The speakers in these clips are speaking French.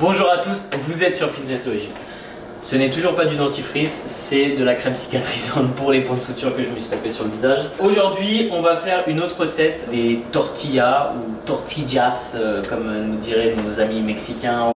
Bonjour à tous, vous êtes sur Fitness Logique. Ce n'est toujours pas du dentifrice, c'est de la crème cicatrisante pour les points de suture que je me suis tapé sur le visage. Aujourd'hui, on va faire une autre recette des tortillas ou tortillas, comme nous diraient nos amis mexicains.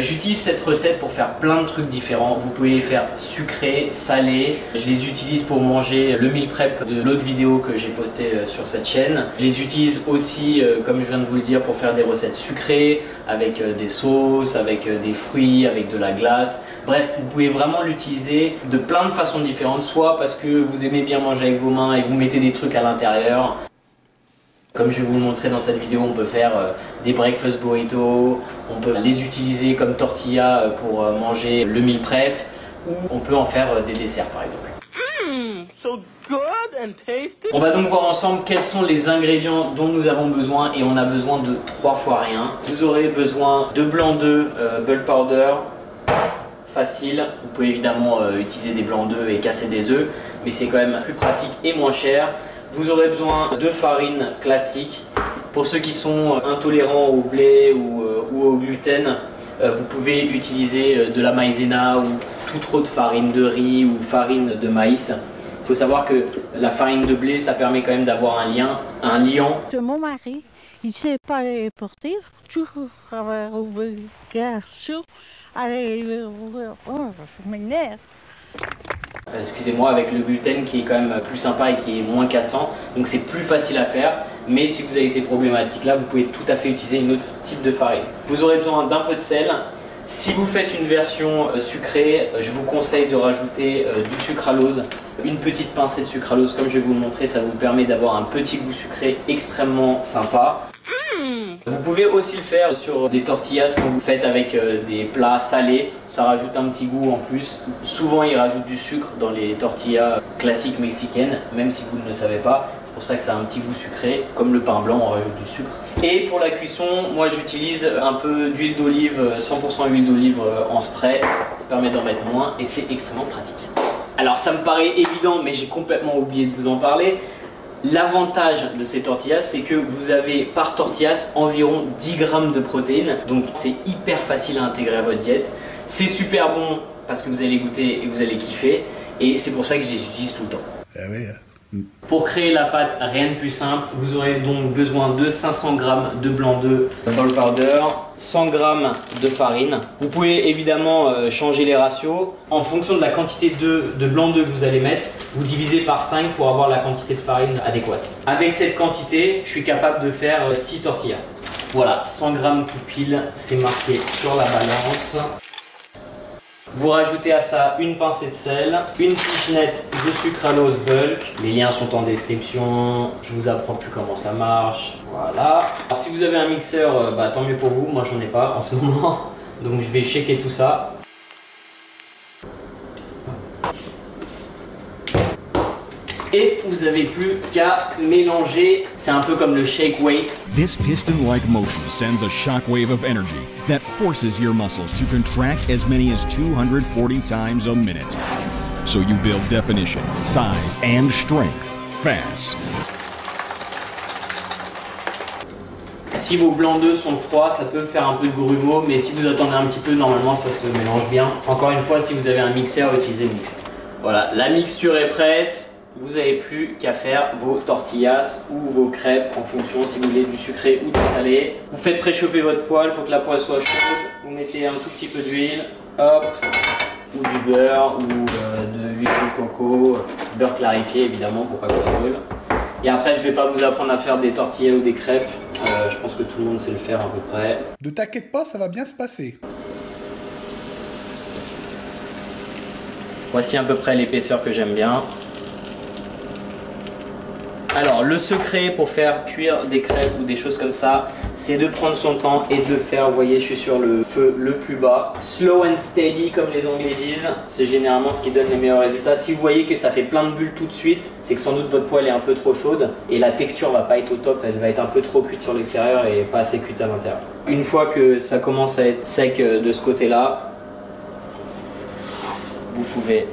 J'utilise cette recette pour faire plein de trucs différents. Vous pouvez les faire sucrés, salés. Je les utilise pour manger le meal prep de l'autre vidéo que j'ai posté sur cette chaîne. Je les utilise aussi, comme je viens de vous le dire, pour faire des recettes sucrées, avec des sauces, avec des fruits, avec de la glace. Bref, vous pouvez vraiment l'utiliser de plein de façons différentes, soit parce que vous aimez bien manger avec vos mains et vous mettez des trucs à l'intérieur. Comme je vais vous le montrer dans cette vidéo, on peut faire des breakfast burritos, on peut les utiliser comme tortillas pour manger le meal prep, ou on peut en faire des desserts par exemple. So good and tasty. On va donc voir ensemble quels sont les ingrédients dont nous avons besoin, et on a besoin de 3 fois rien. Vous aurez besoin de blanc d'œuf, bulk powder, facile. Vous pouvez évidemment utiliser des blancs d'œufs et casser des œufs, mais c'est quand même plus pratique et moins cher. Vous aurez besoin de farine classique. Pour ceux qui sont intolérants au blé ou au gluten, vous pouvez utiliser de la maïzena ou toute autre farine de riz ou farine de maïs. Il faut savoir que la farine de blé, ça permet quand même d'avoir un liant. Mon mari, il ne sait pas les porter, toujours avoir obligation. Allez, je m'énerve. Excusez-moi, avec le gluten qui est quand même plus sympa et qui est moins cassant, donc c'est plus facile à faire. Mais si vous avez ces problématiques là, vous pouvez tout à fait utiliser une autre type de farine. Vous aurez besoin d'un peu de sel. Si vous faites une version sucrée, je vous conseille de rajouter du sucralose, une petite pincée de sucralose comme je vais vous le montrer. Ça vous permet d'avoir un petit goût sucré extrêmement sympa. Vous pouvez aussi le faire sur des tortillas quand vous faites avec des plats salés. Ça rajoute un petit goût en plus. Souvent ils rajoutent du sucre dans les tortillas classiques mexicaines, même si vous ne le savez pas. C'est pour ça que ça a un petit goût sucré. Comme le pain blanc, on rajoute du sucre. Et pour la cuisson, moi j'utilise un peu d'huile d'olive, 100% huile d'olive en spray. Ça permet d'en mettre moins et c'est extrêmement pratique. Alors ça me paraît évident, mais j'ai complètement oublié de vous en parler. L'avantage de ces tortillas, c'est que vous avez par tortillas environ 10 grammes de protéines. Donc c'est hyper facile à intégrer à votre diète. C'est super bon parce que vous allez goûter et vous allez kiffer. Et c'est pour ça que je les utilise tout le temps. Ah oui. Pour créer la pâte, rien de plus simple. Vous aurez donc besoin de 500 g de blanc d'œuf, bulk powder, 100 g de farine. Vous pouvez évidemment changer les ratios. En fonction de la quantité de blanc d'œuf que vous allez mettre, vous divisez par 5 pour avoir la quantité de farine adéquate. Avec cette quantité, je suis capable de faire 6 tortillas. Voilà, 100 g tout pile, c'est marqué sur la balance. Vous rajoutez à ça une pincée de sel, une pichenette de sucralose bulk. Les liens sont en description, je vous apprends plus comment ça marche. Voilà. Alors si vous avez un mixeur, tant mieux pour vous, moi j'en ai pas en ce moment. Donc je vais shaker tout ça. Et vous n'avez plus qu'à mélanger. C'est un peu comme le shake weight. This piston-like motion sends a shockwave of energy that forces your muscles to contract as many as 240 times a minute. So you build definition, size, and strength fast. Si vos blancs d'œufs sont froids, ça peut faire un peu de grumeau, mais si vous attendez un petit peu, normalement ça se mélange bien. Encore une fois, si vous avez un mixeur, utilisez le mixeur. Voilà, la mixture est prête. Vous n'avez plus qu'à faire vos tortillas ou vos crêpes en fonction si vous voulez du sucré ou du salé. Vous faites préchauffer votre poêle, il faut que la poêle soit chaude. Vous mettez un tout petit peu d'huile, hop, ou du beurre ou de l'huile de coco, beurre clarifié évidemment pour pas que ça brûle. Et après, je ne vais pas vous apprendre à faire des tortillas ou des crêpes. Je pense que tout le monde sait le faire à peu près. Ne t'inquiète pas, ça va bien se passer. Voici à peu près l'épaisseur que j'aime bien. Alors le secret pour faire cuire des crêpes ou des choses comme ça, c'est de prendre son temps et de le faire. Vous voyez, je suis sur le feu le plus bas. Slow and steady comme les Anglais disent. C'est généralement ce qui donne les meilleurs résultats. Si vous voyez que ça fait plein de bulles tout de suite, c'est que sans doute votre poêle est un peu trop chaude et la texture va pas être au top. Elle va être un peu trop cuite sur l'extérieur et pas assez cuite à l'intérieur. Une fois que ça commence à être sec de ce côté-là, vous pouvez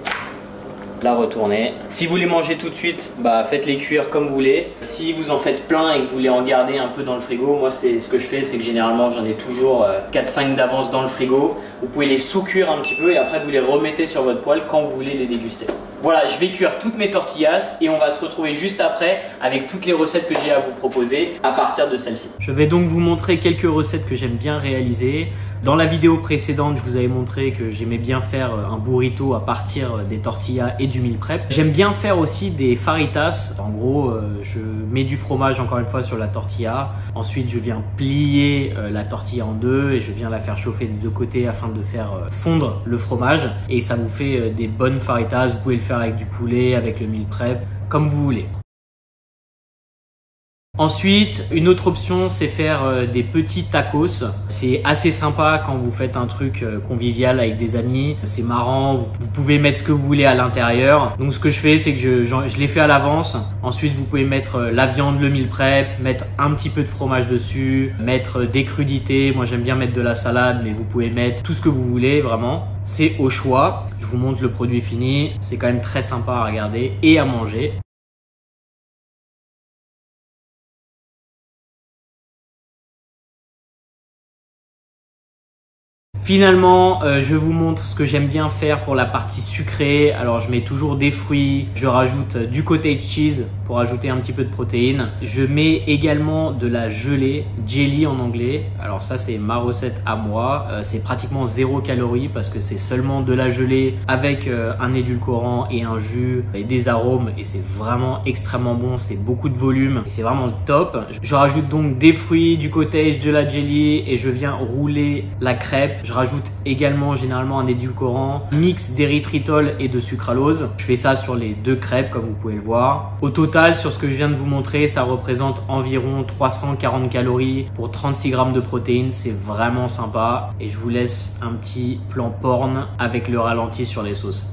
la retourner. Si vous les mangez tout de suite, bah faites-les cuire comme vous voulez. Si vous en faites plein et que vous voulez en garder un peu dans le frigo, moi c'est ce que je fais, c'est que généralement j'en ai toujours 4-5 d'avance dans le frigo. Vous pouvez les sous-cuire un petit peu et après vous les remettez sur votre poêle quand vous voulez les déguster. Voilà, je vais cuire toutes mes tortillas et on va se retrouver juste après avec toutes les recettes que j'ai à vous proposer à partir de celle-ci. Je vais donc vous montrer quelques recettes que j'aime bien réaliser. Dans la vidéo précédente, je vous avais montré que j'aimais bien faire un burrito à partir des tortillas et du meal prep. J'aime bien faire aussi des fajitas. En gros, je mets du fromage encore une fois sur la tortilla. Ensuite, je viens plier la tortilla en deux et je viens la faire chauffer des deux côtés afin de faire fondre le fromage. Et ça vous fait des bonnes fajitas. Vous pouvez le faire avec du poulet, avec le meal prep, comme vous voulez. Ensuite, une autre option, c'est faire des petits tacos. C'est assez sympa quand vous faites un truc convivial avec des amis. C'est marrant, vous pouvez mettre ce que vous voulez à l'intérieur. Donc ce que je fais, c'est que je les fais à l'avance. Ensuite, vous pouvez mettre la viande, le meal prep, mettre un petit peu de fromage dessus, mettre des crudités. Moi, j'aime bien mettre de la salade, mais vous pouvez mettre tout ce que vous voulez, vraiment. C'est au choix. Je vous montre le produit fini. C'est quand même très sympa à regarder et à manger. Finalement, je vous montre ce que j'aime bien faire pour la partie sucrée. Alors, je mets toujours des fruits. Je rajoute du cottage cheese pour ajouter un petit peu de protéines. Je mets également de la gelée, jelly en anglais. Alors ça, c'est ma recette à moi. C'est pratiquement 0 calories parce que c'est seulement de la gelée avec un édulcorant et un jus et des arômes. Et c'est vraiment extrêmement bon. C'est beaucoup de volume et c'est vraiment le top. Je rajoute donc des fruits, du cottage, de la jelly et je viens rouler la crêpe. Je rajoute également généralement un édulcorant, mix d'érythritol et de sucralose. Je fais ça sur les deux crêpes comme vous pouvez le voir. Au total, sur ce que je viens de vous montrer, ça représente environ 340 calories pour 36 grammes de protéines. C'est vraiment sympa et je vous laisse un petit plan porn avec le ralenti sur les sauces.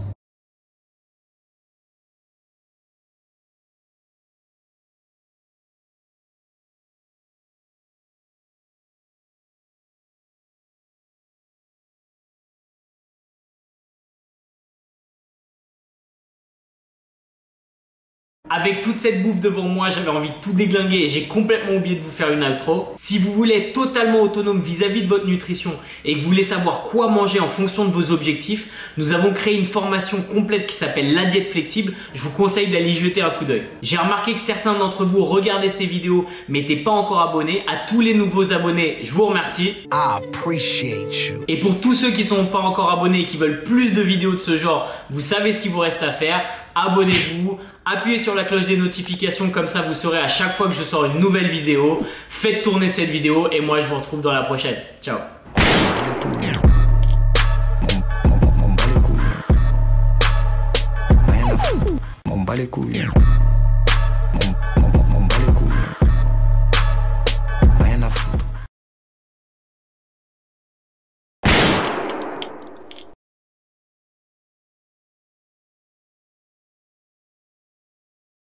Avec toute cette bouffe devant moi, j'avais envie de tout déglinguer et j'ai complètement oublié de vous faire une outro. Si vous voulez être totalement autonome vis-à-vis de votre nutrition et que vous voulez savoir quoi manger en fonction de vos objectifs, nous avons créé une formation complète qui s'appelle la diète flexible. Je vous conseille d'aller y jeter un coup d'œil. J'ai remarqué que certains d'entre vous regardaient ces vidéos mais n'étaient pas encore abonnés. À tous les nouveaux abonnés, je vous remercie. I appreciate you. Et pour tous ceux qui ne sont pas encore abonnés et qui veulent plus de vidéos de ce genre, vous savez ce qu'il vous reste à faire. Abonnez-vous. Appuyez sur la cloche des notifications, comme ça vous saurez à chaque fois que je sors une nouvelle vidéo. Faites tourner cette vidéo et moi je vous retrouve dans la prochaine. Ciao. Mon bas les couilles.